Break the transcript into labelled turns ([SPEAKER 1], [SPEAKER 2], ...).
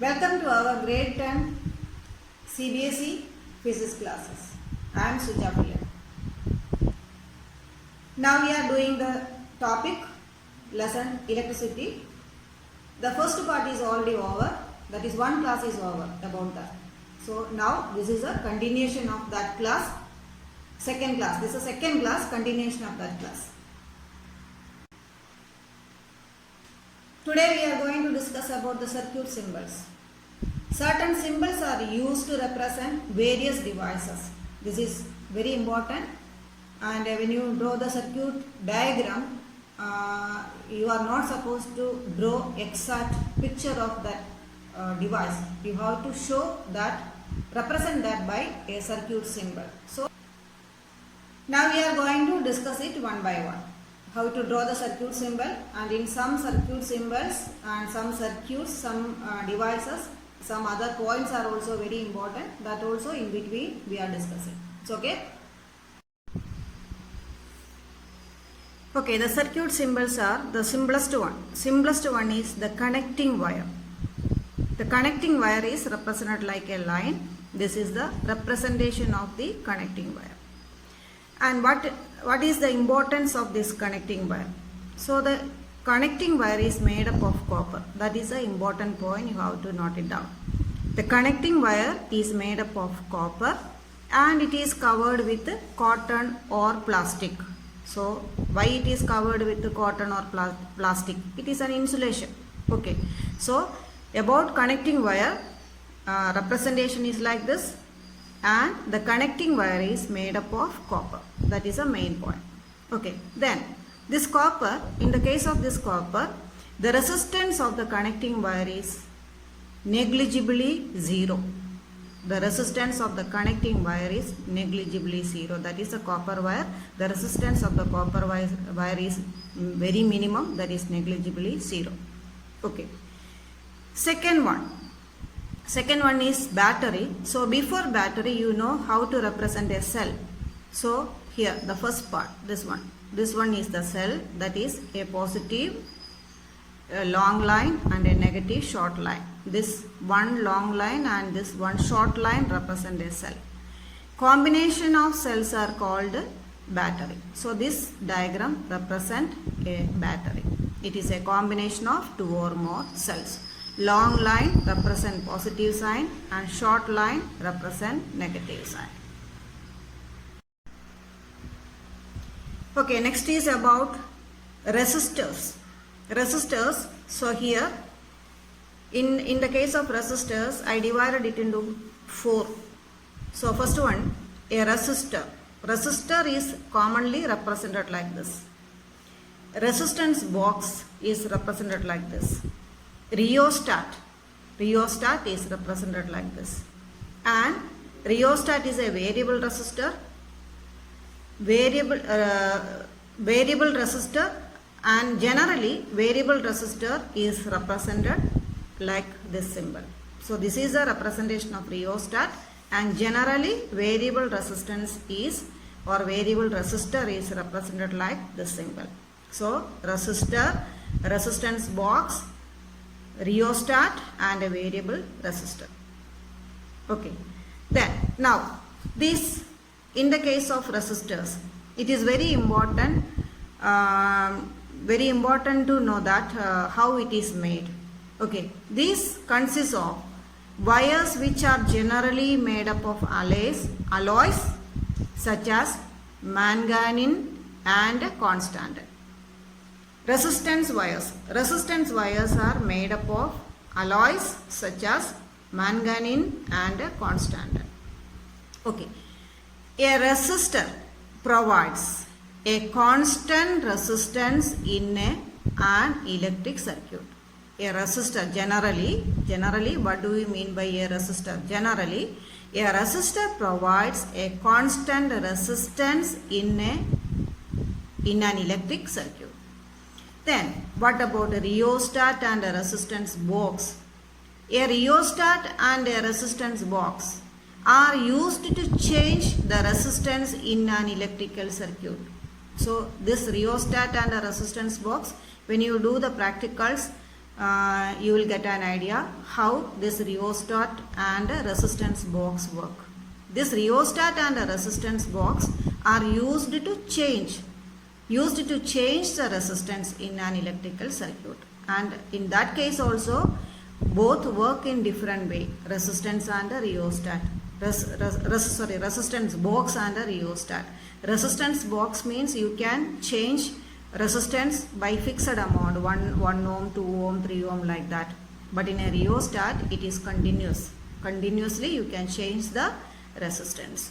[SPEAKER 1] Welcome to our grade 10 CBSE physics classes. I am Suja Pillai. Now we are doing the topic lesson electricity. The first part is already over, that is one class is over about that. So now this is a continuation of that class, second class. This is a second class, continuation of that class. Today we are going to discuss about the circuit symbols. Certain symbols are used to represent various devices. This is very important, and when you draw the circuit diagram, you are not supposed to draw exact picture of that device. You have to show that, represent that by a circuit symbol. So now we are going to discuss it one by one. How to draw the circuit symbol, and in some circuit symbols and some circuits, some devices, some other points are also very important. That also in between we are discussing. It's okay. Okay, the circuit symbols are the simplest one. Simplest one is the connecting wire. The connecting wire is represented like a line. This is the representation of the connecting wire. And what is the importance of this connecting wire? So the connecting wire is made up of copper. That is an important point, you have to note it down. The connecting wire is made up of copper and it is covered with cotton or plastic. So why it is covered with cotton or plastic? It is an insulation. Okay. So about connecting wire, representation is like this. And the connecting wire is made up of copper. That is a main point. Okay, then this copper, in the case of this copper, the resistance of the connecting wire is negligibly zero. The resistance of the connecting wire is negligibly zero. That is a copper wire. The resistance of the copper wire is very minimum, that is negligibly zero. Okay. Second one is battery. So before battery, you know how to represent a cell. So here the first part, this one is the cell, that is a positive long line and a negative short line. This one long line and this one short line represent a cell. Combination of cells are called battery. So this diagram represent a battery. It is a combination of two or more cells. Long line represent positive sign and short line represent negative sign. Okay, next is about resistors. Resistors, so here in the case of resistors, I divided it into four. So first one, a resistor. Resistor is commonly represented like this. Resistance box is represented like this. Rheostat is represented like this, and rheostat is a variable resistor, variable resistor, and generally variable resistor is represented like this symbol. So this is a representation of rheostat, and generally variable resistance is, or variable resistor is represented like this symbol. So resistor, resistance box, rheostat and a variable resistor. Okay, then now this, in the case of resistors, it is very important to know that how it is made. Okay, this consists of wires which are generally made up of alloys such as manganese and constantan. Resistance wires are made up of alloys such as manganese and constantan. Okay. A resistor provides a constant resistance in an electric circuit. A resistor, generally what do we mean by a resistor? Generally, a resistor provides a constant resistance in an electric circuit. Then, what about a rheostat and a resistance box? A rheostat and a resistance box are used to change the resistance in an electrical circuit. So, this rheostat and a resistance box, when you do the practicals, you will get an idea how this rheostat and resistance box work. This rheostat and resistance box are used to change the resistance in an electrical circuit, and in that case also both work in different way, resistance and rheostat. Resistance box and rheostat. Resistance box means you can change resistance by fixed amount, 1 ohm, 2 ohm, 3 ohm, like that. But in a rheostat it is continuously you can change the resistance.